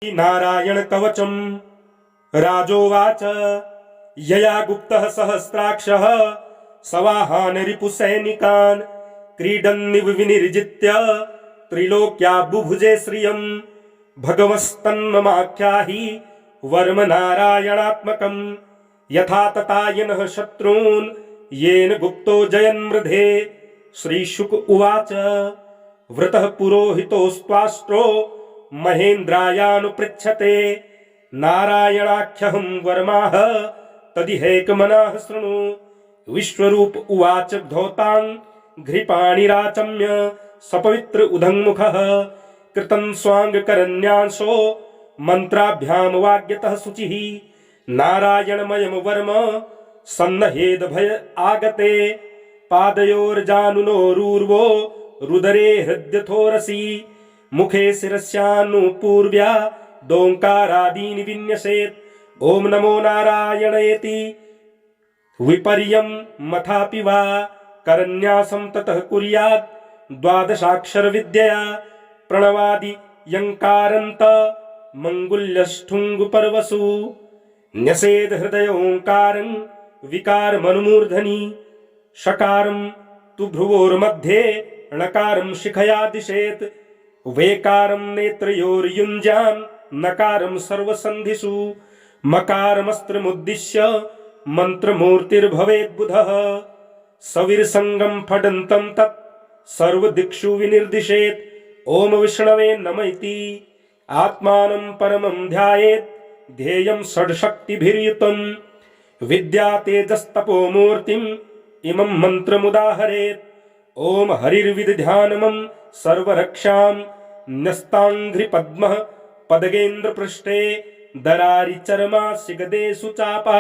नारायण कवचम राजोवाच यया गुप्तः सहस्राक्षः सवाहान रिपुसैनिकान् क्रीडन्निव विनिर्जित्य त्रिलोक्या बुभुजे श्रियं भगवस्तन्ममाख्याहि वर्म नारायणात्मकं यथा ततायनः शत्रून् येन गुप्तो जयन्मृधे। श्रीशुक उवाच वृतः पुरोहितोस्त्वाष्ट्रो महेन्द्रायानुपृच्छते नारायणाख्यहं वर्माः तदिहैकमनाः शृणु। विश्वरूप उवाच धौतां घ्रिपाणिराचम्य सपवित्र उदङ्मुखः कृतं स्वाङ्गकरन्यांशो मन्त्राभ्यां वाग्यतः शुचिः। नारायणमयं वर्म सन्नहेद भय आगते पादयोर्जानुनोरूर्वो रुदरे हृद्यथोरसि मुखे शिरस्यानुपूर्व्या दोङ्कारादीनि विन्यसेत्। ॐ नमो नारायणेति विपर्यं मथापि वा करन्यासं ततः कुर्यात् द्वादशाक्षर विद्यया प्रणवादि यङ्कारन्त मङ्गुल्यष्ठुङ्गपर्वसु न्यसेद हृदय ओङ्कारं विकारमनुमूर्धनि षकारं तु भ्रुवोर्मध्ये णकारं शिखया दिशेत् वेकारं नेत्रयोर्युञ्जां नकारं सर्वसन्धिषु मकारमस्त्रमुद्दिश्य मन्त्रमूर्तिर्भवेद्बुधः सविर्सङ्गं फडन्तं तत् सर्वदिक्षु विनिर्दिशेत्। ॐ विष्णवे नम इति आत्मानं परमं ध्यायेत् ध्येयं षड्शक्तिभिर्युतं विद्या तेजस्तपोमूर्तिम् इमं मन्त्रमुदाहरेत्। ॐ हरिर्विदध्यानमं सर्वरक्षां न्यस्ताङ्घ्रिपद्मः पदगेन्द्रपृष्ठे दरारिचर्मास्य गदेषु चापा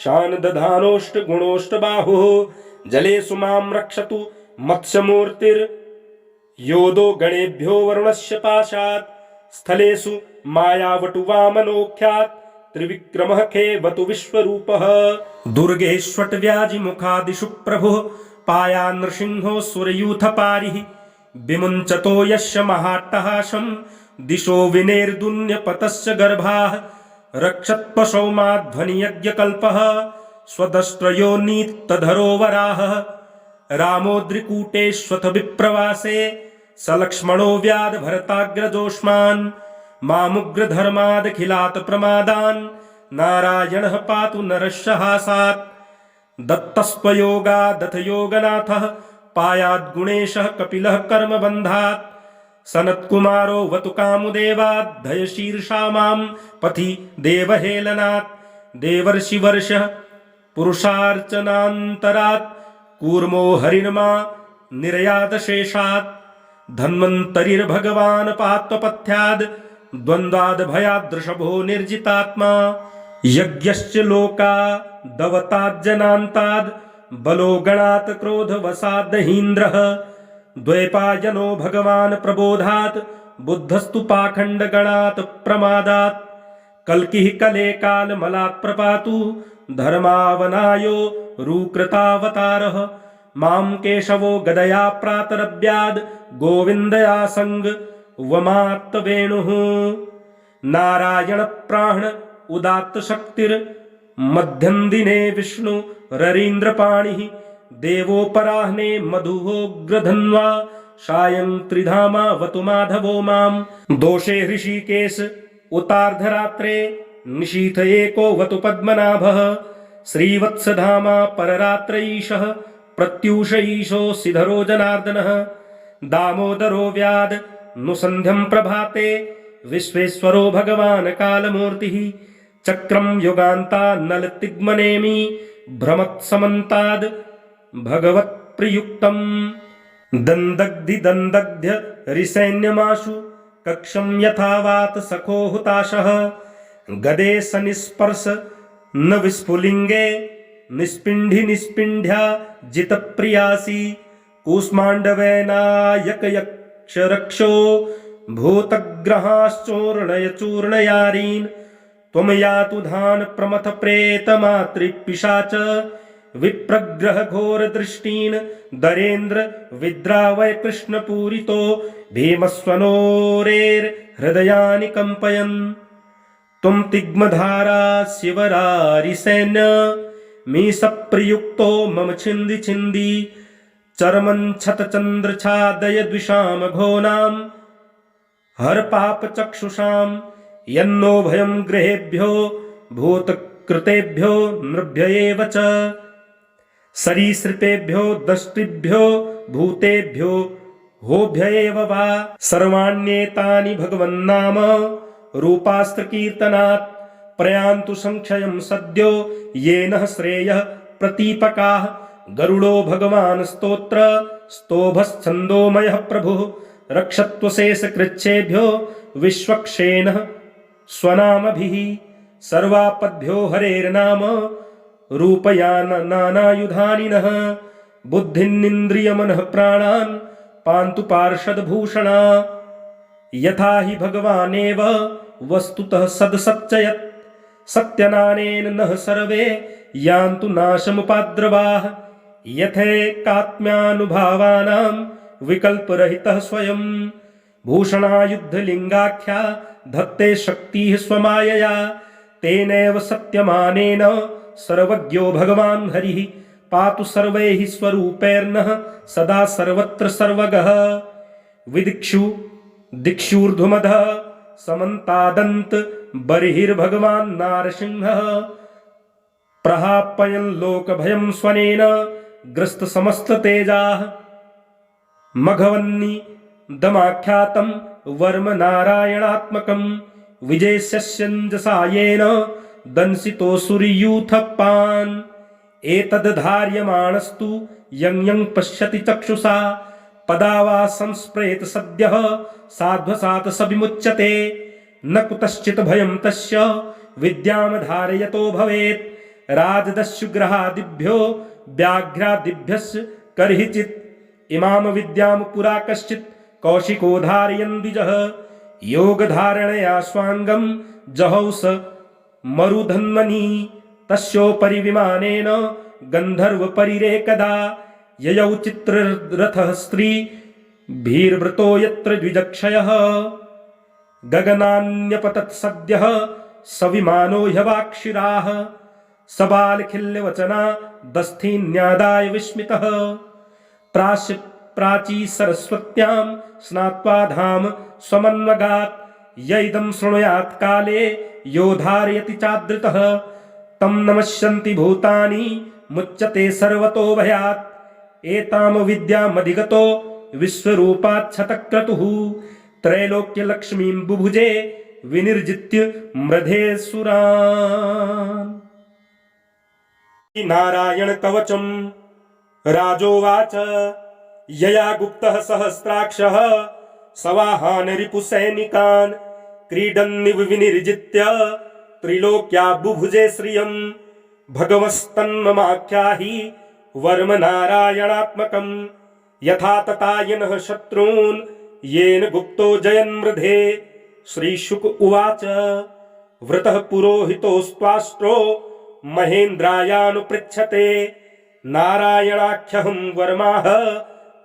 शानदधानोष्टगुणोष्टबाहुः जलेषु मां रक्षतु मत्स्यमूर्तिर्योदो गणेभ्यो वरुणस्य पाशात् स्थलेषु मायावटुवामनोऽख्यात् त्रिविक्रमः खेवतु विश्वरूपः दुर्गेष्वटव्याजिमुखादिषु प्रभुः पाया नृसिंहो सुरयूथपारिः विमुञ्चतो यस्य महाट्टहासं दिशो विनेर्दुन्यपतस्य गर्भाः रक्षत्पशौमाध्वनियज्ञकल्पः स्वदष्ट्रयोनीत्तधरो वराहः रामोद्रिकूटेष्वथ विप्रवासे सलक्ष्मणो व्याध भरताग्रजोष्मान् मामुग्रधर्मादखिलात् प्रमादान् नारायणः पातु नरस्य हासात् दत्तस्त्वयोगादथ योगनाथः पायाद्गुणेशः कपिलः कर्मबन्धात् सनत्कुमारो वतु कामुदेवाद्धयशीर्षा मां पथि देवहेलनात् देवर्षिवर्षः पुरुषार्चनान्तरात् कूर्मो हरिर्मा निर्यादशेषात् धन्वन्तरिर्भगवान् पात्वपथ्याद् द्वन्द्वाद्भयादृषभो निर्जितात्मा यज्ञश्च लोकादवताज्जनान्ताद् बलो गणात् क्रोधवसादहीन्द्रः द्वैपायनो भगवान् प्रबोधात् बुद्धस्तु पाखण्डगणात् प्रमादात् कल्किः कले कालमलात् प्रपातु धर्मावनायो रुकृतावतारः मां केशवो गदया प्रातरव्याद् गोविन्दयासङ्ग वमात्तवेणुः नारायणप्राण उदात्तशक्तिर्मध्यन्दिने विष्णु ररीन्द्रपाणिः देवोपराह्ने मधुहोग्रधन्वा सायं त्रिधामावतु माधवो मां दोषे ऋषिकेश उतार्धरात्रे निशीथ एको वतु पद्मनाभः श्रीवत्सधामा पररात्रैशः प्रत्यूष ईशो सिधरो जनार्दनः दामोदरो व्याध नुसन्ध्यं प्रभाते विश्वेश्वरो भगवान् कालमूर्तिः चक्रं युगान्तान्नलतिग्मनेमि भ्रमत्समन्ताद् भगवत्प्रयुक्तं दन्दग्धि दन्दग्ध्य रिसैन्यमाशु कक्षं यथावात सखो हुताशः गदे सनिस्पर्श न विस्फुलिङ्गे निस्पिण्ढि निस्पिण्ढ्या जितप्रियासि कूष्माण्डवेनायकयक्षरक्षो भूतग्रहाश्चूर्णय चूर्णयारीन् त्वं यातु धान प्रमथ प्रेतमातृपिशाच विप्रग्रह घोर दृष्टीन् दरेन्द्र विद्रावय कृष्णपूरितो भीमस्वनोरेर् हृदयानि कम्पयन् त्वं तिग्मधारा शिवरारिसैन्य मे सप्रयुक्तो मम छिन्दि छिन्दि चर्मञ्छतचन्द्रछादय द्विषामघोनां हर पापचक्षुषां यन्नो भयं गृहेभ्यो भूतकृतेभ्यो नृभ्य एव च सरीसृपेभ्यो दष्टिभ्यो भूतेभ्यो होभ्य एव वा सर्वाण्येतानि भगवन्नाम रूपास्त्रकीर्तनात् प्रयान्तु संक्षयं सद्यो येन श्रेयः प्रतीपकाः गरुडो भगवान् स्तोत्र स्तोभश्छन्दोमयः प्रभुः रक्षत्वशेषकृच्छेभ्यो विश्वक्षेणः स्वनामभिः सर्वापद्भ्यो हरेर्नाम रूपयानानायुधानिनः बुद्धिन्निन्द्रियमनः प्राणान् पान्तु पार्षदभूषणा यथा हि भगवानेव वस्तुतः सदसच्चयत् सत्यनानेन नः सर्वे यान्तु नाशमुपाद्रवाः यथैकात्म्यानुभावानां विकल्परहितः स्वयं भूषणायुद्धलिङ्गाख्या धत्ते शक्तिः स्वमायया तेनैव सत्यमानेन सर्वज्ञो भगवान् हरिः पातु सर्वैः स्वरूपैर्नः सदा सर्वत्र सर्वगः विदिक्षु दिक्षूर्ध्वमधः समन्तादन्त बर्हिर्भगवान् नारसिंहः प्रहापयन् लोकभयं स्वनेन ग्रस्तसमस्ततेजाः मघवन्नि दमाख्यातं वर्म नारायणात्मकं विजयस्यञ्जसा येन दंसितोऽसुरयूथपान् एतद्धार्यमाणस्तु यं यं पश्यति चक्षुषा पदा वा संस्प्रेत सद्यः साध्वसात् स विमुच्यते न कुतश्चित् भयं तस्य विद्यां धारयतो भवेत् राजदस्युग्रहादिभ्यो व्याघ्रादिभ्यश्च कर्हिचित् इमां विद्यां पुरा कश्चित् कौशिको धारयन् द्विजः योगधारणया स्वाङ्गं जहौ स मरुधन्वनि तस्योपरि विमानेन गन्धर्वपरिरेकदा ययौ चित्ररथः स्त्रीभिर्वृतो यत्र द्विजक्षयः गगनान्यपतत् सद्यः स विमानो ह्यवाक्षिराः सबालखिल्यवचना दस्थीन्यादाय विस्मितः प्राची सरस्वत्यां स्नात्वा धाम स्वमन्वगात् य इदं शृणुयात् काले यो धारयति चादृतः तं नमस्यन्ति भूतानि मुच्यते सर्वतो भयात् एतां विद्यामधिगतो विश्वरूपाच्छतक्रतुः त्रैलोक्यलक्ष्मीं बुभुजे विनिर्जित्य म्रधेऽसुरान् नारायण कवचम् राजोवाच यया गुप्तः सहस्राक्षः सवाहान् रिपुसैनिकान् क्रीडन्निव विनिर्जित्य त्रिलोक्या बुभुजे श्रियम् भगवस्तन्ममाख्याहि वर्म नारायणात्मकम् यथा ततायनः शत्रून् येन गुप्तो जयन्मृधे श्रीशुक उवाच वृतः पुरोहितोस्त्वाष्ट्रो महेन्द्रायानुपृच्छते नारायणाख्यहं वर्माः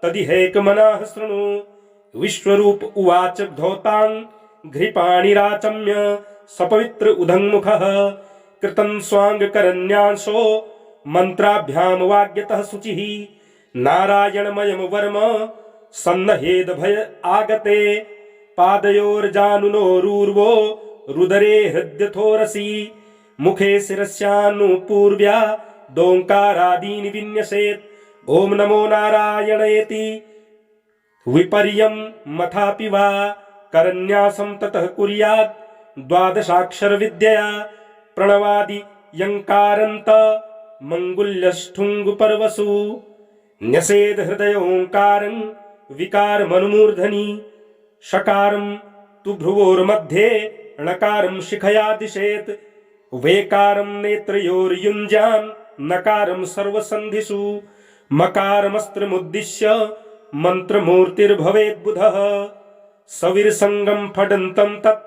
तदिहैकमनाः शृणु विश्वरूप उवाच धौतां घृपाणिराचम्य सपवित्र उदङ्मुखः कृतं स्वाङ्गकरन्यांशो मन्त्राभ्यां वाग्यतः शुचिः नारायणमयं वर्म सन्नहेद भय आगते पादयोर्जानुनोरूर्वो रुदरे हृद्यथोरसि मुखे शिरस्यानुपूर्व्या दोङ्कारादीनि विन्यसेत् ॐ नमो नारायणेति विपर्यं मथापि वा करन्यासं ततः कुर्यात् द्वादशाक्षरविद्यया प्रणवादि यङ्कारन्त मङ्गुल्यष्ठुङ्गुपर्वसु न्यसेद हृदय ओङ्कारं विकारमनुमूर्धनि षकारं तु भ्रुवोर्मध्ये णकारं शिखया दिशेत् वेकारं नेत्रयोर्युञ्जान् नकारं सर्वसन्धिषु मकारमस्त्रमुद्दिश्य मन्त्रमूर्तिर्भवेद्बुधः सविर्सङ्गं फडन्तं तत्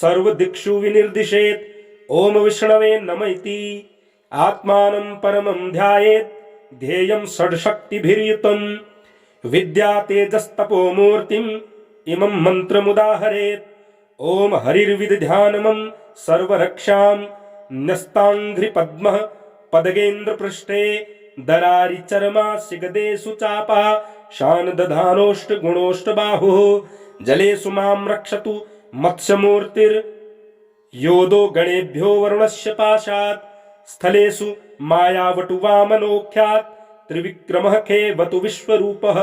सर्वदिक्षु विनिर्दिशेत् ॐ विष्णवे नम इति आत्मानं परमं ध्यायेत् ध्येयं षड्शक्तिभिर्युतं विद्या तेजस्तपोमूर्तिम् इमं मन्त्रमुदाहरेत् ओम हरिर्विदध्यानमं सर्वरक्षां न्यस्ताङ्घ्रिपद्मः पदगेन्द्रपृष्ठे दरारि चर्मासि गदेषु चापा शानदधानोष्टगुणोष्टबाहुः जलेषु मां रक्षतु मत्स्यमूर्तिर्योदो गणेभ्यो वरुणस्य पाशात् स्थलेषु मायावटुवामनोऽख्यात् त्रिविक्रमः खेवतु विश्वरूपः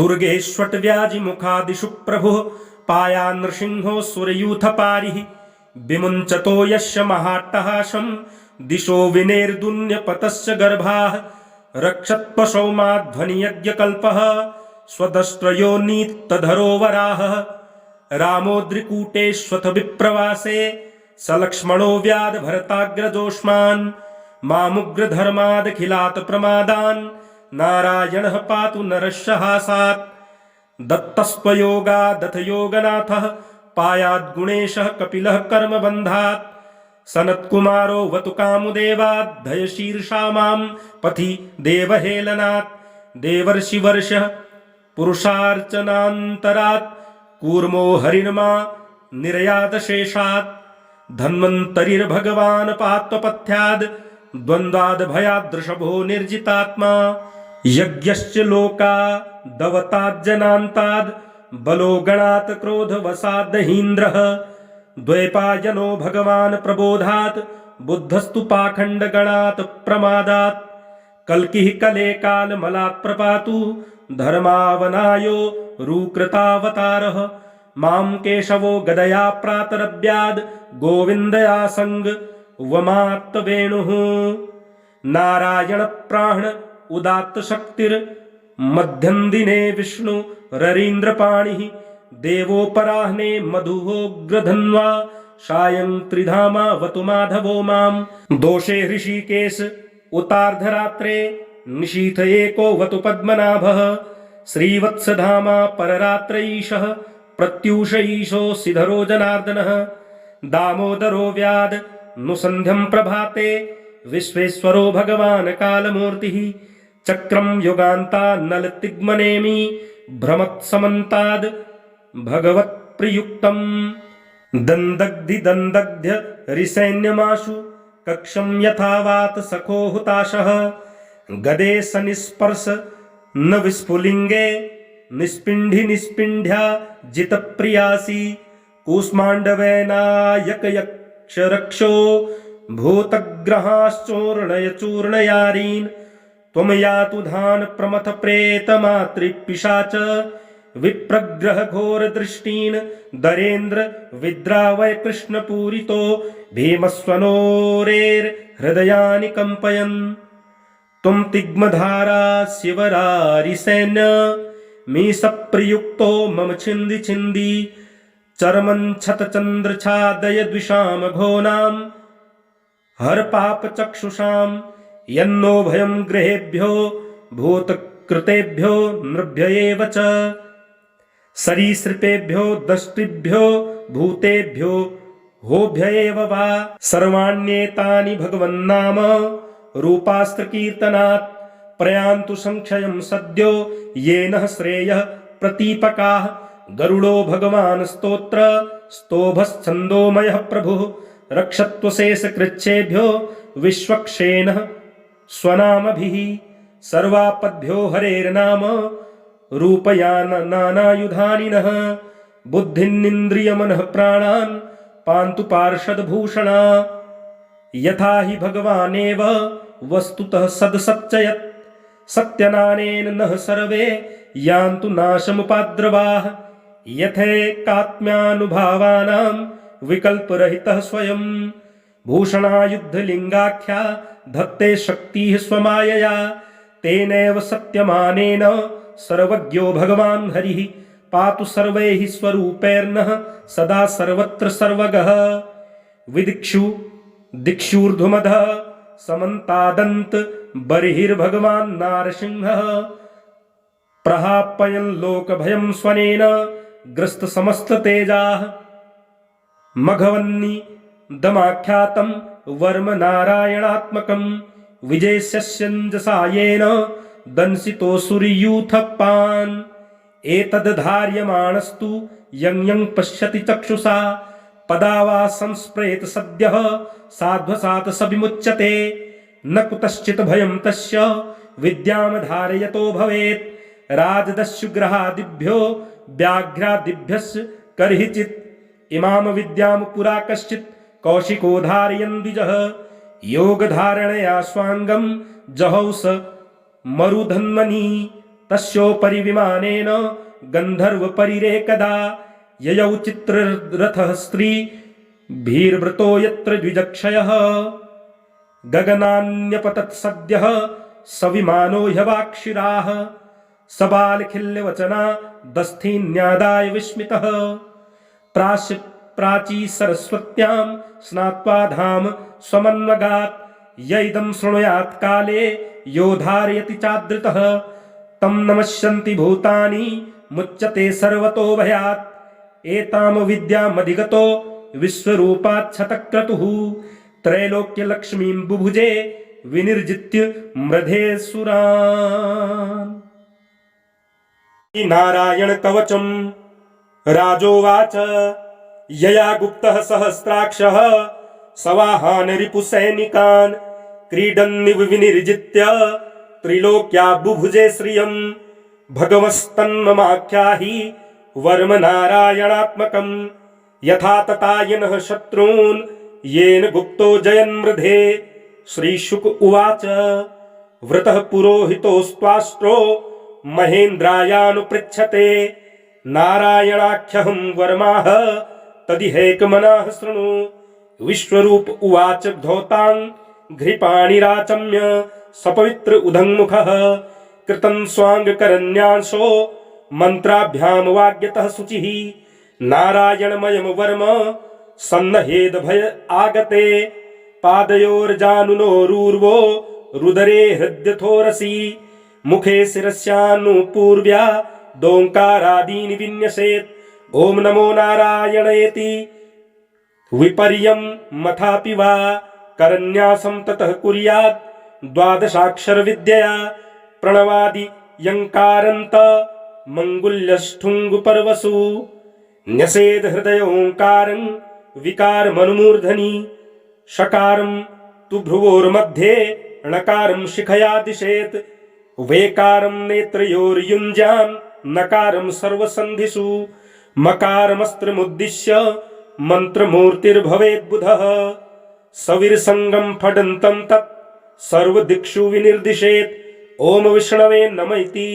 दुर्गेष्वटव्याजिमुखादिषु प्रभुः पाया नृसिंहो सुरयूथपारिः विमुञ्चतो यस्य महाट्टहासं दिशो विनेर्दुन्यपतस्य गर्भाः रक्षत्पशौमाध्वनियज्ञकल्पः स्वदष्ट्रयोनीत्तधरो वराहः रामोद्रिकूटेष्वथ विप्रवासे सलक्ष्मणो व्याध भरताग्रजोष्मान् मामुग्रधर्मादखिलात् प्रमादान् नारायणः पातु नरस्य हासात् दत्तस्त्वयोगादथ योगनाथः पायाद्गुणेशः कपिलः कर्मबन्धात् सनत्कुमारो वतु कामुदेवाद्धयशीर्षा मां पथि देवहेलनात् देवर्षिवर्षः पुरुषार्चनान्तरात् कूर्मो हरिर्मा निर्यातशेषात् धन्वन्तरिर्भगवान् पात्वपथ्याद् द्वन्द्वाद् भयादृषभो निर्जितात्मा यज्ञश्च लोकादवताज्जनान्ताद् बलो गणात् क्रोधवशादहीन्द्रः द्वैपायनो भगवान् प्रबोधात् बुद्धस्तु पाखण्डगणात् प्रमादात् कल्किः कले कालमलात् प्रपातु धर्मावनायो रुकृतावतारः मां केशवो गदया प्रातरव्याद् गोविन्दयासङ्ग वमात्तवेणुः नारायण प्राण उदात्त शक्तिर्मध्यं दिने विष्णु ररीन्द्रपाणिः देवोपराह्ने मधुहोग्रधन्वा सायं त्रिधामावतु माधवो मां दोषे ऋषिकेश उतार्धरात्रे निशीथ एको वतु पद्मनाभः श्रीवत्सधामा पररात्रैशः प्रत्यूष ईशो सिधरो जनार्दनः दामोदरो व्याध नुसन्ध्यं प्रभाते विश्वेश्वरो भगवान् कालमूर्तिः चक्रं युगान्तान्नलतिग्मनेमि भ्रमत्समन्ताद् भगवत्प्रियुक्तम् दन्दग्धि रिसैन्यमाशु कक्षं यथावात सखो हुताशः गदे सनिस्पर्श न विस्फुलिङ्गे निष्पिण्ढ्या जितप्रियासि कूष्माण्डवेनायकयक्षरक्षो भूतग्रहाश्चूर्णय चूर्णयारीन् त्वं यातु धान प्रमथ प्रेतमातृपिशाच विप्रग्रह घोर दृष्टीन् दरेन्द्र विद्रावय कृष्णपूरितो भीमस्वनोरेर्हृदयानि कम्पयन् त्वं तिग्मधारा शिवरारिसैन्य मी सप्रयुक्तो मम छिन्दी छिन्दी चर्मञ्छतचन्द्रछादय द्विषाम घोनां हर पाप चक्षुषां यन्नो भयं गृहेभ्यो भूतकृतेभ्यो नृभ्य एव च सरीसृपेभ्यो दष्टिभ्यो भूतेभ्यो होभ्य एव वा सर्वाण्येतानि भगवन्नाम रूपास्त्रकीर्तनात् प्रयान्तु संक्षयं सद्यो येन श्रेयः प्रतीपकाः गरुडो भगवान् स्तोत्र स्तोभश्छन्दोमयः प्रभुः रक्षत्वशेषकृच्छेभ्यो विश्वक्षेणः स्वनामभिः सर्वापद्भ्यो हरेर्नाम रूपयान नानायुधानि नः बुद्धिन्निन्द्रियमनः प्राणान् पान्तु पार्षदभूषणा यथा हि भगवानेव वस्तुतः सदसच्चयत् सत्यनानेन नः सर्वे यान्तु नाशमुपाद्रवाः यथैकात्म्यानुभावानां विकल्परहितः स्वयं भूषणायुद्धलिङ्गाख्या धत्ते शक्तिः स्वमायया तेनैव सत्यमानेन सर्वज्ञो भगवान् हरिः पातु सर्वैः स्वरूपैर्नः सदा सर्वत्र सर्वगः विदिक्षु दिक्षूर्ध्वमधः समन्तादन्त बर्हिर्भगवान् नारसिंहः प्रहापयन् लोकभयं स्वनेन ग्रस्त समस्ततेजाः मघवन्नि दमाख्यातं वर्म नारायणात्मकं विजयस्यञ्जसा येन दंसितो सूर्यूथपान् एतद् धार्यमाणस्तु यं यं पश्यति चक्षुषा पदा वा संस्प्रेत सद्यः साध्वसात् स विमुच्यते न कुतश्चित् भयं तस्य विद्यां धारयतो भवेत् राजदस्युग्रहादिभ्यो व्याघ्रादिभ्यश्च कर्हिचित् इमां विद्यां पुरा कश्चित् कौशिको धारयन् द्विजः योगधारणया स्वाङ्गं जहौ स मरुधन्वनि तस्योपरि विमानेन गन्धर्वपरिरेकदा ययौ चित्ररथः स्त्रीभिर्वृतो यत्र द्विजक्षयः गगनान्यपतत् सद्यः स विमानो ह्यवाक्षिराः सबालखिल्यवचना दस्थीन्यादाय विस्मितः प्राची सरस्वत्यां स्नात्वा धाम स्वमन्वगात् य इदं शृणुयात् काले यो धारयति चादृतः तं नमस्यन्ति भूतानि मुच्यते सर्वतो भयात् एताम विद्यामधिगतो विश्वरूपात् शतक्रतुः त्रैलोक्यलक्ष्मीं बुभुजे विनिर्जित्य मृधे सुरान्। नारायण कवचम् राजोवाच यया गुप्तः सहस्राक्षः सवाहान् रिपुसैनिकान् क्रीडन्निव विनिर्जित्य त्रिलोक्या बुभुजे श्रियम् भगवस्तन्ममाख्याहि वर्म नारायणात्मकम् यथा ततायनः शत्रून् येन गुप्तो जयन्मृधे। श्रीशुक उवाच वृतः पुरोहितोस्त्वाष्ट्रो महेन्द्रायानुपृच्छते नारायणाख्यहं वर्माः तदिहैकमनाः शृणु। विश्वरूप उवाच धौतां घृपाणिराचम्य सपवित्र उदङ्मुखः कृतं स्वाङ्गकरन्यांशो मन्त्राभ्यां वाग्यतः शुचिः नारायणमयं वर्म सन्नहेद भय आगते पादयोर्जानुनोरूर्वो रुदरे हृद्यथोरसि मुखे शिरस्यानुपूर्व्या दोङ्कारादीनि विन्यसेत् ॐ नमो नारायणेति विपर्यं मथापि वा करन्यासं ततः कुर्यात् द्वादशाक्षर विद्यया प्रणवादि यङ्कारन्त मङ्गुल्यष्ठुङ्गुपर्वसु न्यसेद हृदय ओङ्कारं विकारमनुमूर्धनि षकारं तु भ्रुवोर्मध्ये णकारं शिखया दिशेत् वेकारं नेत्रयोर्युञ्जां नकारं सर्वसन्धिषु मकारमस्त्रमुद्दिश्य मन्त्रमूर्तिर्भवेद्बुधः सविर्सङ्गं फडन्तं तत् सर्वदिक्षु विनिर्दिशेत् ॐ विष्णवे नम इति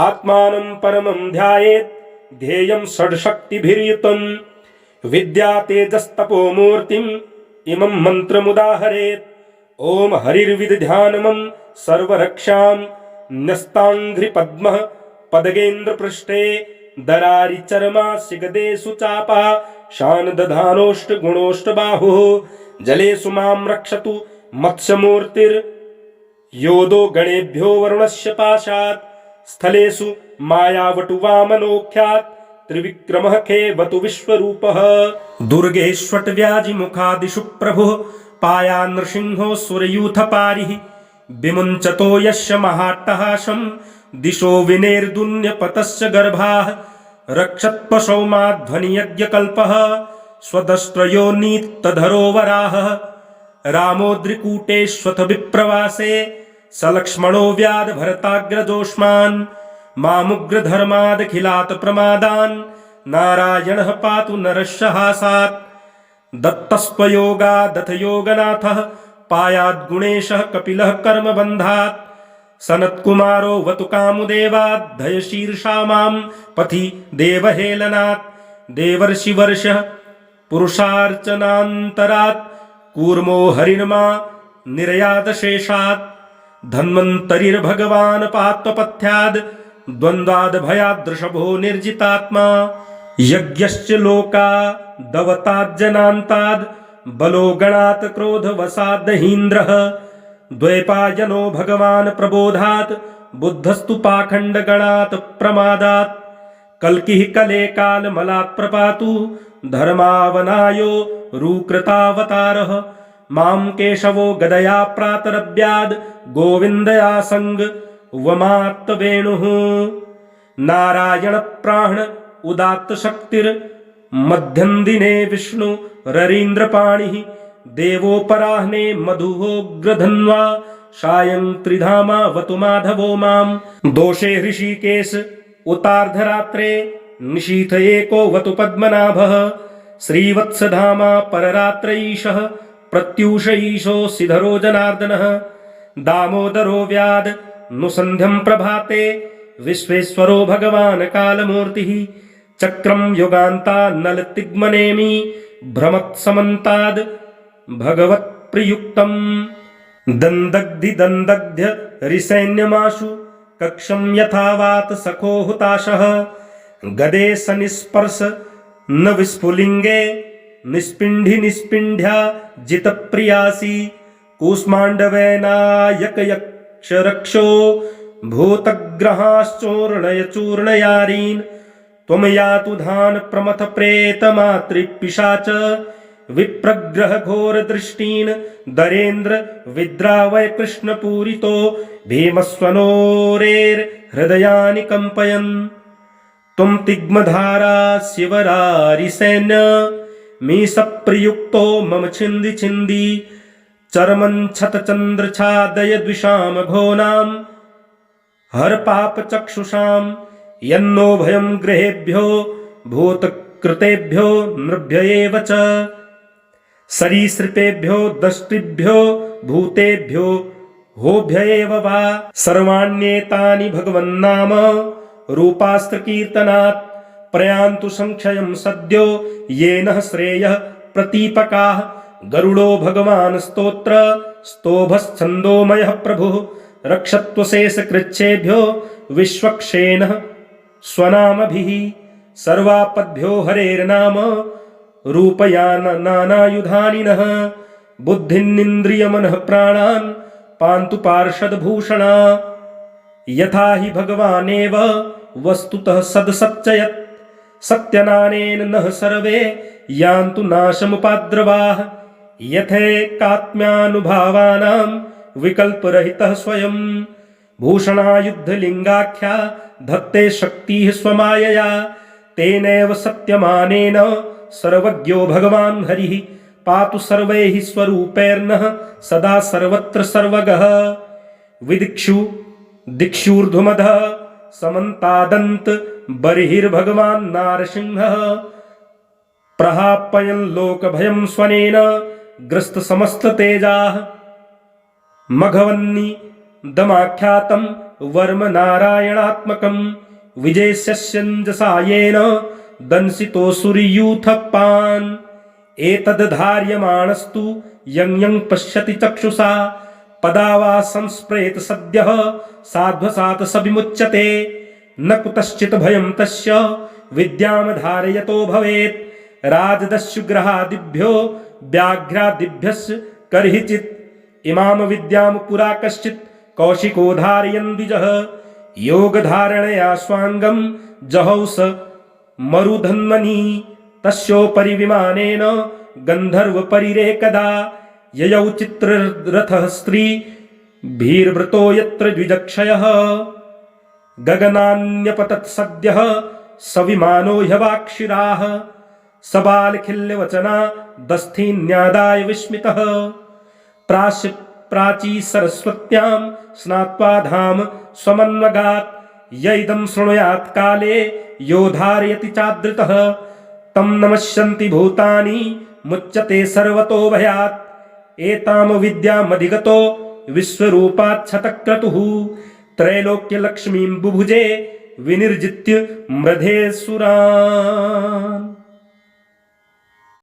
आत्मानं परमं ध्यायेत् ध्येयं षड्शक्तिभिर्युतं विद्या तेजस्तपो मूर्तिम् इमं मन्त्रमुदाहरेत् ॐ हरिर्विदध्यानमं सर्वरक्षां न्यस्ताङ्घ्रिपद्मः पदगेन्द्रपृष्ठे दरारिचर्मास्य गदेषु चापा शानदधानोष्टगुणोष्टबाहुः जलेषु मां रक्षतु मत्स्यमूर्तिर्योदो गणेभ्यो वरुणस्य पाशात् स्थलेषु मायावटुवामनोऽख्यात् त्रिविक्रमः खेवतु विश्वरूपः दुर्गेष्वटव्याजिमुखादिषु प्रभुः पाया नृसिंहो सुरयूथपारिः विमुञ्चतो यस्य महाट्टहासं दिशो विनेर्दुन्यपतस्य गर्भाः रक्षत्पशौमाध्वनियज्ञकल्पः स्वदष्ट्रयोनीत्तधरो वराहः रामोद्रिकूटेष्वथ विप्रवासे सलक्ष्मणो व्याधभरताग्रजोष्मान् मामुग्रधर्मादखिलात् प्रमादान् नारायणः पातु नरस्य हासात् दत्तस्त्वयोगादथ योगनाथः पायाद्गुणेशः कपिलः कर्मबन्धात् सनत्कुमारो वतु कामुदेवाद्धयशीर्षा मां पथि देवहेलनात् देवर्षिवर्षः पुरुषार्चनान्तरात् कूर्मो हरिर्मा निर्यातशेषात् धन्वन्तरिर्भगवान् पात्वपथ्याद् द्वन्द्वाद्भयादृषभो निर्जितात्मा यज्ञश्च लोकादवताज्जनान्ताद् बलो गणात् क्रोधवशादहीन्द्रः द्वैपायनो भगवान् प्रबोधात् बुद्धस्तु पाखण्डगणात् प्रमादात् कल्किः कले कालमलात् प्रपातु धर्मावनायो रुकृतावतारः मां केशवो गदया प्रातरव्याद् गोविन्दयासङ्ग वमात्तवेणुः नारायण प्राण उदात्त शक्तिर्मध्यं दिने विष्णु ररीन्द्रपाणिः देवोपराह्ने मधुहोग्रधन्वा सायं त्रिधामावतु माधवो मां दोषे ऋषिकेश उतार्धरात्रे निशीथ एको वतु पद्मनाभः श्रीवत्सधामा पररात्रैशः प्रत्यूष ईशो सिधरो जनार्दनः दामोदरो व्याद नुसन्ध्यं प्रभाते विश्वेश्वरो भगवान् कालमूर्तिः चक्रं युगान्तान्नलतिग्मनेमि भ्रमत्समन्ताद् भगवत्प्रियुक्तम् दन्दग्धि दन्दग्ध्य रिसैन्यमाशु कक्षं यथावात सखो हुताशः गदे सनिस्पर्श न विस्फुलिङ्गे निस्पिण्ढि निस्पिण्ढ्या जितप्रियासि कूष्माण्डवेनायकयक्षरक्षो भूतग्रहाश्चूर्णय चूर्णयारीन् त्वं यातु धान प्रमथ प्रेतमातृपिशाच विप्रग्रह घोर दृष्टीन् दरेन्द्र विद्रावय कृष्णपूरितो भीमस्वनोरेर्हृदयानि कम्पयन् त्वं तिग्मधारा शिवरारिसैन्य मी सप्रयुक्तो मम छिन्दी छिन्दी चर्मं छतचन्द्रछादय द्विषाम घोनां हर पाप चक्षुषां यन्नो भयं गृहेभ्यो भूतकृतेभ्यो नृभ्य एव च सरीसृपेभ्यो दष्टिभ्यो भूतेभ्यो होभ्य एव वा सर्वाण्येतानि भगवन्नाम रूपास्त्रकीर्तनात् प्रयान्तु संक्षयं सद्यो येन श्रेयः प्रतीपकाः गरुडो भगवान् स्तोत्र स्तोभश्छन्दोमयः प्रभुः रक्षत्वशेषकृच्छेभ्यो विश्वक्षेणः स्वनामभिः सर्वापद्भ्यो हरेर्नाम रूपयानानायुधानि नः बुद्धिन्निन्द्रियमनः प्राणान् पान्तु पार्षदभूषणा यथा हि भगवानेव वस्तुतः सदसच्चयत् सत्यनानेन नः सर्वे यान्तु नाशमुपाद्रवाः यथैकात्म्यानुभावानां विकल्परहितः स्वयं भूषणायुद्धलिङ्गाख्या धत्ते शक्तिः स्वमायया तेनैव सत्यमानेन सर्वज्ञो भगवान् हरिः पातु सर्वैः स्वरूपैर्नः सदा सर्वत्र सर्वगः विदिक्षु दिक्षूर्ध्वमधः समन्तादन्त बर्हिर्भगवान् नारसिंहः प्रहापयन् लोकभयं स्वनेन ग्रस्त समस्ततेजाः मघवन्नि दमाख्यातं वर्म नारायणात्मकं विजयस्यञ्जसा येन दंसितोऽसुरयूथपान् एतद्धार्यमाणस्तु यं यं पश्यति चक्षुषा पदा वा संस्प्रेत सद्यः साध्वसात् स विमुच्यते न कुतश्चित् भयं तस्य विद्यां धारयतो भवेत् राजदस्युग्रहादिभ्यो व्याघ्रादिभ्यश्च कर्हिचित् इमां विद्यां पुरा कश्चित् कौशिको धारयन् द्विजः योगधारणया स्वाङ्गं जहौ स मरुधन्वनि तस्योपरि विमानेन गन्धर्वपरिरेकदा ययौ चित्ररथः स्त्रीभिर्वृतो यत्र द्विजक्षयः गगनान्यपतत् सद्यः सविमानो ह्यवाक्षिराः सबालखिल्यवचना दस्थीन्यादाय विस्मितः प्राची सरस्वत्यां स्नात्वा धाम स्वमन्वगात् य इदं शृणुयात् काले यो धारयति चादृतः तं नमस्यन्ति भूतानि मुच्यते सर्वतो भयात् एतां विद्यामधिगतो विश्वरूपाच्छतक्रतुः त्रैलोक्यलक्ष्मीं बुभुजे विनिर्जित्य मृधे सुरान्।